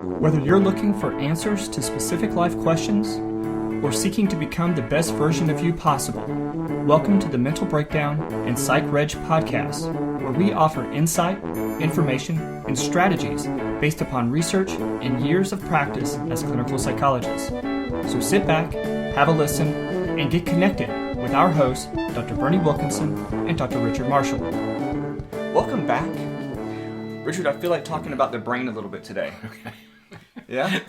Whether you're looking for answers to specific life questions or seeking to become the best version of you possible, welcome to the Mental Breakdown and Psych Reg podcast, where we offer insight, information, and strategies based upon research and years of practice as clinical psychologists. So sit back, have a listen, and get connected with our hosts, Dr. Bernie Wilkinson and Dr. Richard Marshall. Welcome back. Richard, I feel like talking about the brain a little bit today. Okay. Yeah?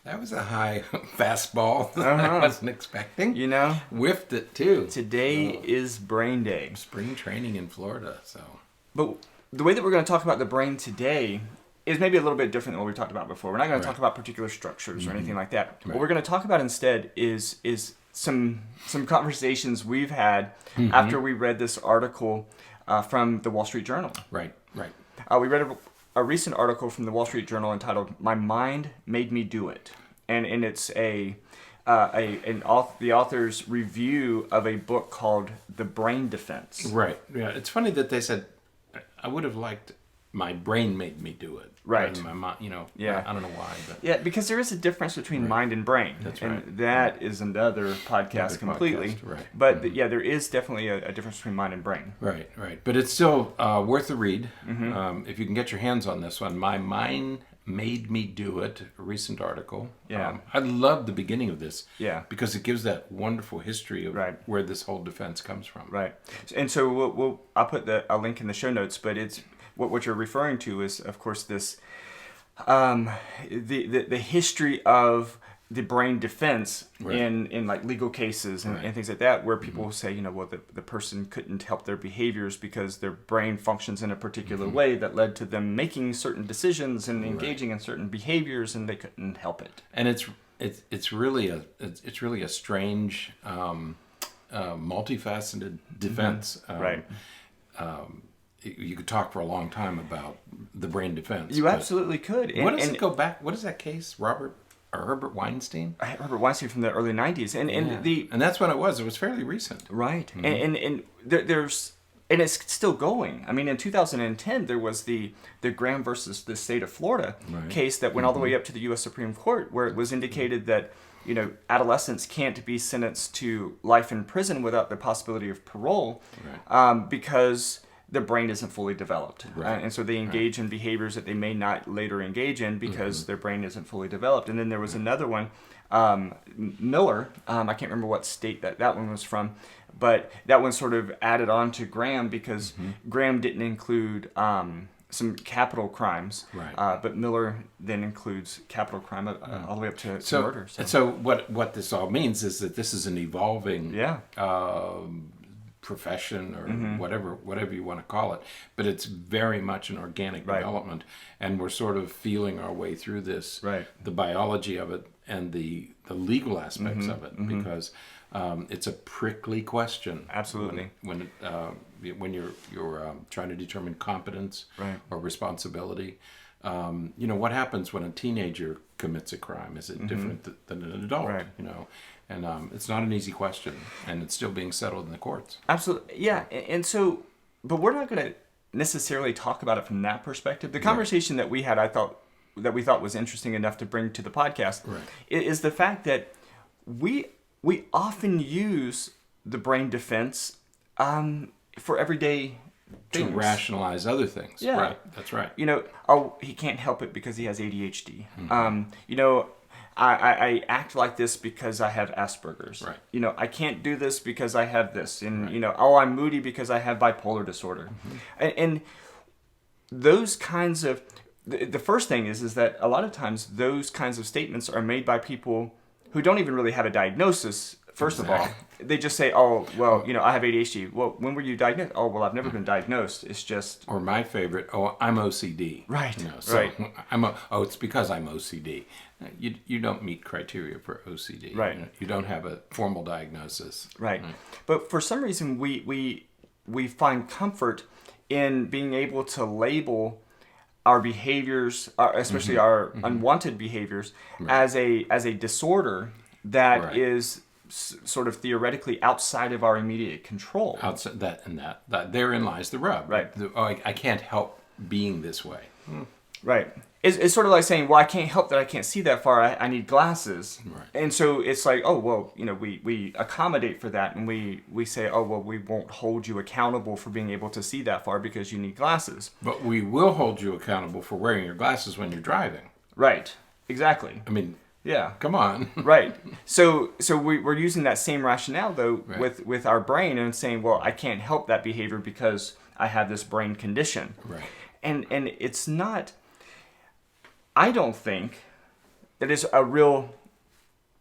That was a high fastball that I wasn't expecting. You know? Whiffed it, too. Today is brain day. Spring training in Florida, so. But the way that we're going to talk about the brain today is maybe a little bit different than what we talked about before. We're not going to talk about particular structures or anything like that. Right. What we're going to talk about instead is some conversations we've had after we read this article from the Wall Street Journal. Right. We read a recent article from the Wall Street Journal entitled "My Mind Made Me Do It," and it's the author's review of a book called "The Brain Defense." Right. Yeah. It's funny that they said, "I would have liked my brain made me do it." Right. My mind, Yeah. I don't know why, but yeah, because there is a difference between mind and brain. That's and right. that is another podcast completely. Right. But there is definitely a difference between mind and brain. Right. But it's still worth a read. If you can get your hands on this one. My Mind Made Me Do It, a recent article. Yeah. I love the beginning of this. Yeah. Because it gives that wonderful history of where this whole defense comes from. Right. And so I'll put a link in the show notes, but it's what you're referring to is, of course, this the history of the brain defense in like legal cases and things like that, where people say, the person couldn't help their behaviors because their brain functions in a particular way that led to them making certain decisions and engaging in certain behaviors, and they couldn't help it. And it's really a strange, multifaceted defense. Right. You could talk for a long time about the brain defense. You absolutely could. What does it go back? What is that case? Herbert Weinstein? Herbert Weinstein from the early 90s. And that's when it was. It was fairly recent. Right. And there's... And it's still going. I mean, in 2010, there was the Graham versus the state of Florida case that went all the way up to the U.S. Supreme Court, where it was indicated that, adolescents can't be sentenced to life in prison without the possibility of parole because their brain isn't fully developed. And so they engage in behaviors that they may not later engage in because their brain isn't fully developed. And then there was another one, Miller, I can't remember what state that one was from, but that one sort of added on to Graham because Graham didn't include some capital crimes, but Miller then includes capital crime all the way up to murder. So what this all means is that this is an evolving profession or whatever you want to call it, but it's very much an organic development, and we're sort of feeling our way through this, the biology of it and the legal aspects of it, because it's a prickly question. Absolutely. When you're trying to determine competence or responsibility, what happens when a teenager commits a crime? Is it different than an adult? And it's not an easy question, and it's still being settled in the courts. Absolutely, yeah. And so, but we're not going to necessarily talk about it from that perspective. The conversation that we had, that we thought was interesting enough to bring to the podcast, is the fact that we often use the brain defense for everyday things. To rationalize other things. Yeah. Right, that's right. He can't help it because he has ADHD. I act like this because I have Asperger's. Right. I can't do this because I have this. And, I'm moody because I have bipolar disorder. And those kinds of... The first thing is that a lot of times those kinds of statements are made by people who don't even really have a diagnosis. First of all, they just say, "Oh, well, I have ADHD." Well, when were you diagnosed? Oh, well, I've never been diagnosed. It's just... Or my favorite, I'm OCD. Right. It's because I'm OCD. You don't meet criteria for OCD. Right. You don't have a formal diagnosis. Right. But for some reason, we find comfort in being able to label our behaviors, especially our unwanted behaviors, as a disorder that is sort of theoretically outside of our immediate control. Outside that therein lies the rub. Right. I can't help being this way. Right. it's sort of like saying, well, I can't help that I can't see that far. I need glasses. Right. And so it's like, oh, well, we accommodate for that, and we say, oh, well, we won't hold you accountable for being able to see that far because you need glasses. But we will hold you accountable for wearing your glasses when you're driving. Right. Exactly. I mean, yeah. Come on. Right. So we're using that same rationale, though, Right. with our brain and saying, well, I can't help that behavior because I have this brain condition. Right. And it's not, I don't think that is a real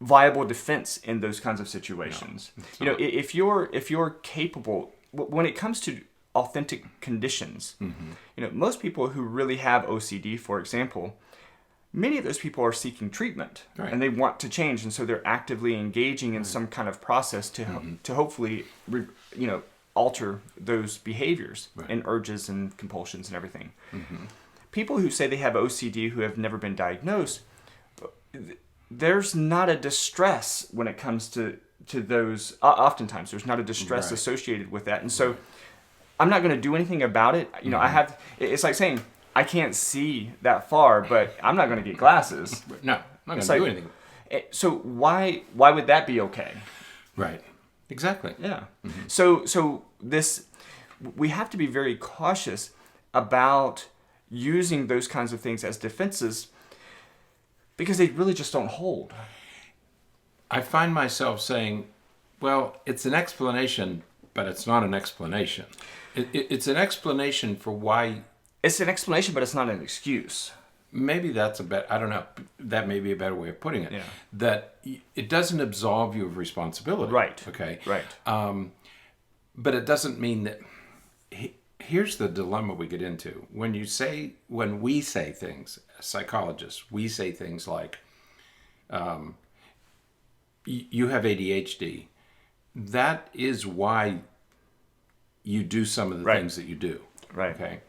viable defense in those kinds of situations. No, if you're capable, when it comes to authentic conditions, most people who really have OCD, for example, many of those people are seeking treatment, right. and they want to change, and so they're actively engaging in some kind of process to hopefully alter those behaviors and urges and compulsions and everything. People who say they have OCD who have never been diagnosed, there's not a distress when it comes to those. Oftentimes, there's not a distress associated with that, and so I'm not going to do anything about it. I have. It's like saying, I can't see that far, but I'm not going to get glasses. No, I'm not going to do anything. So why would that be okay? Right. Exactly. Yeah. So we have to be very cautious about using those kinds of things as defenses because they really just don't hold. I find myself saying, well, it's an explanation, but it's not an explanation. It's an explanation for why... It's an explanation, but it's not an excuse. Maybe that's I don't know. That may be a better way of putting it. Yeah. That it doesn't absolve you of responsibility. Right. Okay. Right. But it doesn't mean that... Here's the dilemma we get into. When we say things, psychologists, we say things like, you have ADHD. That is why you do some of the things that you do. Right. Okay.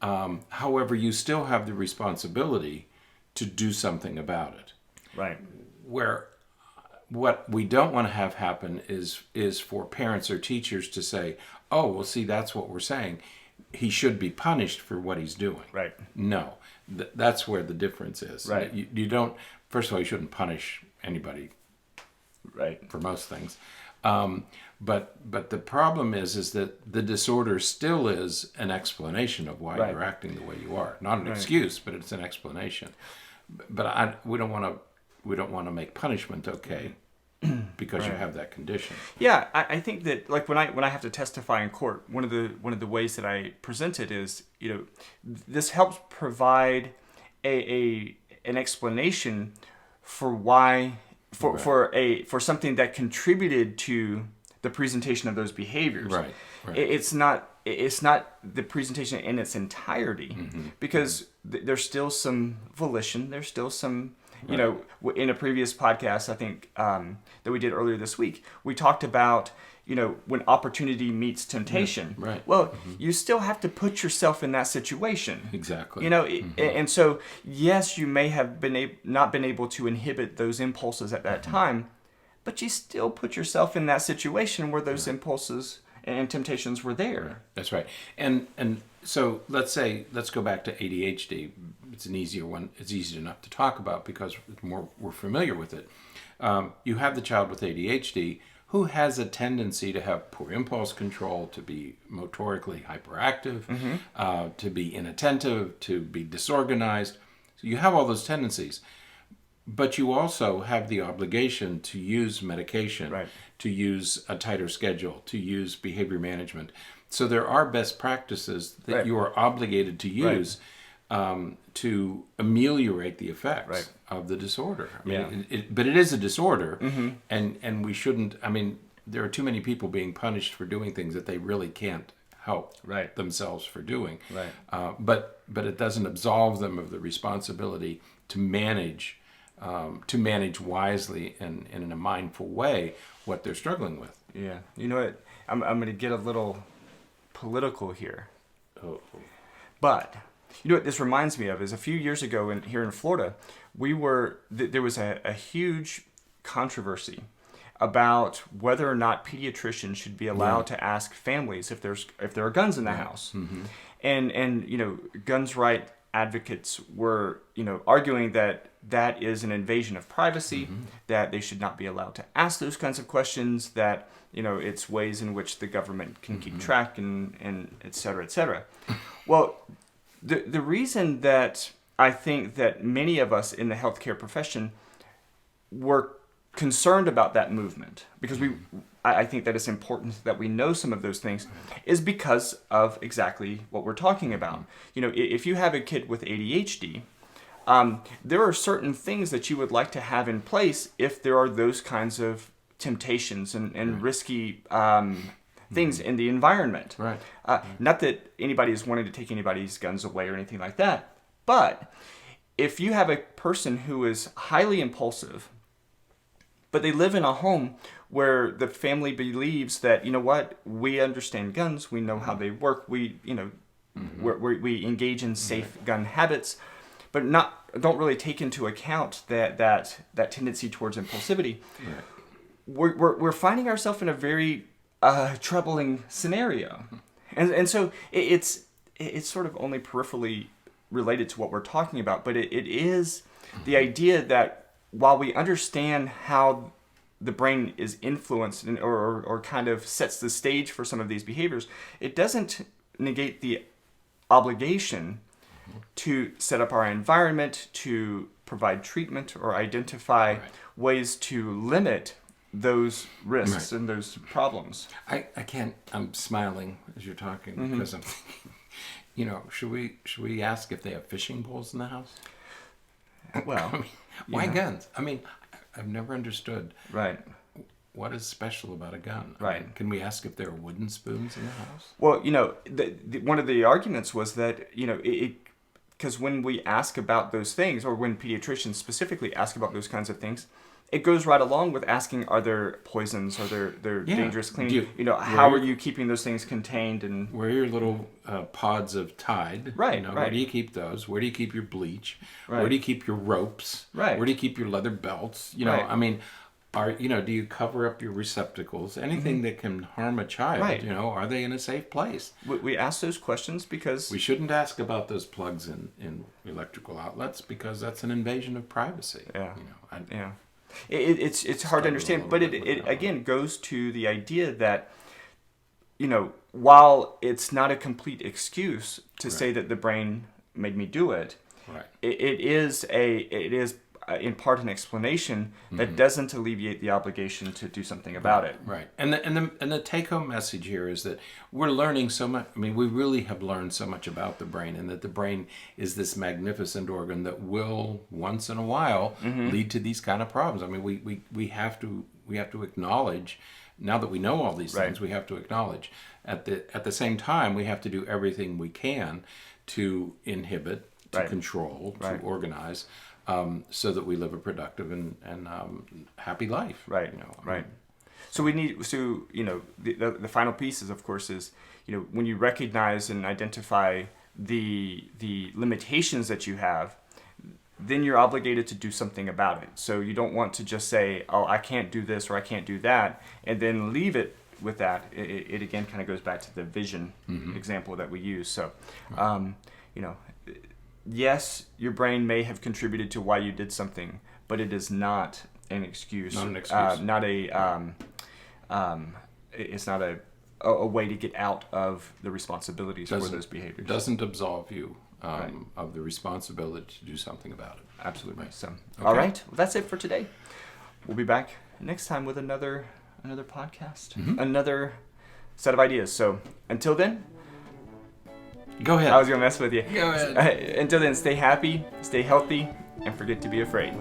However, you still have the responsibility to do something about it. Right. What we don't want to have happen is for parents or teachers to say, oh, well, see, that's what we're saying. He should be punished for what he's doing. Right. No, that's where the difference is. Right. You don't, first of all, you shouldn't punish anybody. Right. For most things. But the problem is that the disorder still is an explanation of why you're acting the way you are. Not an excuse, but it's an explanation. But we don't want to make punishment okay because you have that condition. Yeah, I think that like when I have to testify in court, one of the ways that I present it is this helps provide an explanation for why for something that contributed to the presentation of those behaviors. Right. It's not the presentation in its entirety because there's still some volition. There's still some, in a previous podcast, I think that we did earlier this week, we talked about, when opportunity meets temptation. Yeah, right. Well, you still have to put yourself in that situation. Exactly. And so, yes, you may have not been able to inhibit those impulses at that time, but you still put yourself in that situation where those impulses and temptations were there. That's right. And so let's go back to ADHD. It's an easier one. It's easy enough to talk about because we're familiar with it. You have the child with ADHD who has a tendency to have poor impulse control, to be motorically hyperactive, to be inattentive, to be disorganized. So you have all those tendencies. But you also have the obligation to use medication, to use a tighter schedule, to use behavior management. So there are best practices that you are obligated to use to ameliorate the effects of the disorder. I mean, but it is a disorder, and we shouldn't. I mean, there are too many people being punished for doing things that they really can't help themselves for doing. But it doesn't absolve them of the responsibility to manage wisely and in a mindful way what they're struggling with. Yeah, you know what? I'm going to get a little political here. Oh. But you know what this reminds me of is a few years ago here in Florida, there was a huge controversy about whether or not pediatricians should be allowed to ask families if there are guns in the house. And guns' advocates were, arguing that that is an invasion of privacy, that they should not be allowed to ask those kinds of questions, that, it's ways in which the government can keep track and et cetera, et cetera. Well, the reason that I think that many of us in the healthcare profession were concerned about that movement, because I think that it's important that we know some of those things, is because of exactly what we're talking about. If you have a kid with ADHD, there are certain things that you would like to have in place if there are those kinds of temptations and risky things in the environment. Right. Not that anybody is wanting to take anybody's guns away or anything like that, but if you have a person who is highly impulsive, but they live in a home where the family believes that, we understand guns, we know how they work, we we engage in safe gun habits, but don't really take into account that tendency towards impulsivity. Right. We're finding ourselves in a very troubling scenario, and so it's sort of only peripherally related to what we're talking about, but it is the idea that while we understand how the brain is influenced or kind of sets the stage for some of these behaviors, it doesn't negate the obligation to set up our environment, to provide treatment or identify ways to limit those risks and those problems. I'm smiling as you're talking because I'm thinking, should we ask if they have fishing poles in the house? Well, why guns? I've never understood. Right. What is special about a gun? Right. Can we ask if there are wooden spoons in the house? Well, one of the arguments was that, because when we ask about those things, or when pediatricians specifically ask about those kinds of things, it goes right along with asking, are there poisons, are there dangerous cleaning? How are you keeping those things contained? And where are your little pods of Tide? Right, Where do you keep those? Where do you keep your bleach? Right. Where do you keep your ropes? Right. Where do you keep your leather belts? Do you cover up your receptacles? Anything that can harm a child, are they in a safe place? We ask those questions because we shouldn't ask about those plugs in electrical outlets, because that's an invasion of privacy. Yeah. It's hard to understand, but it again goes to the idea that, while it's not a complete excuse to say that the brain made me do it, it is in part an explanation that doesn't alleviate the obligation to do something about it. Right. And the take-home message here is that we're learning so much. We really have learned so much about the brain, and that the brain is this magnificent organ that will, once in a while, lead to these kind of problems. We have to acknowledge, now that we know all these things, we have to acknowledge. At the same time, we have to do everything we can to inhibit, to control, to organize, so that we live a productive and happy life. Right. So we need the final piece is, of course, is when you recognize and identify the limitations that you have, then you're obligated to do something about it. So you don't want to just say, oh, I can't do this or I can't do that, and then leave it with that. It again kind of goes back to the vision example that we use. So, yes, your brain may have contributed to why you did something, but it is not an excuse. Not an excuse. It's not a way to get out of the responsibilities for those behaviors. Doesn't absolve you of the responsibility to do something about it. Absolutely. So, all right. Well, that's it for today. We'll be back next time with another podcast, another set of ideas. So until then, go ahead. I was going to mess with you. Go ahead. Until then, stay happy, stay healthy, and forget to be afraid.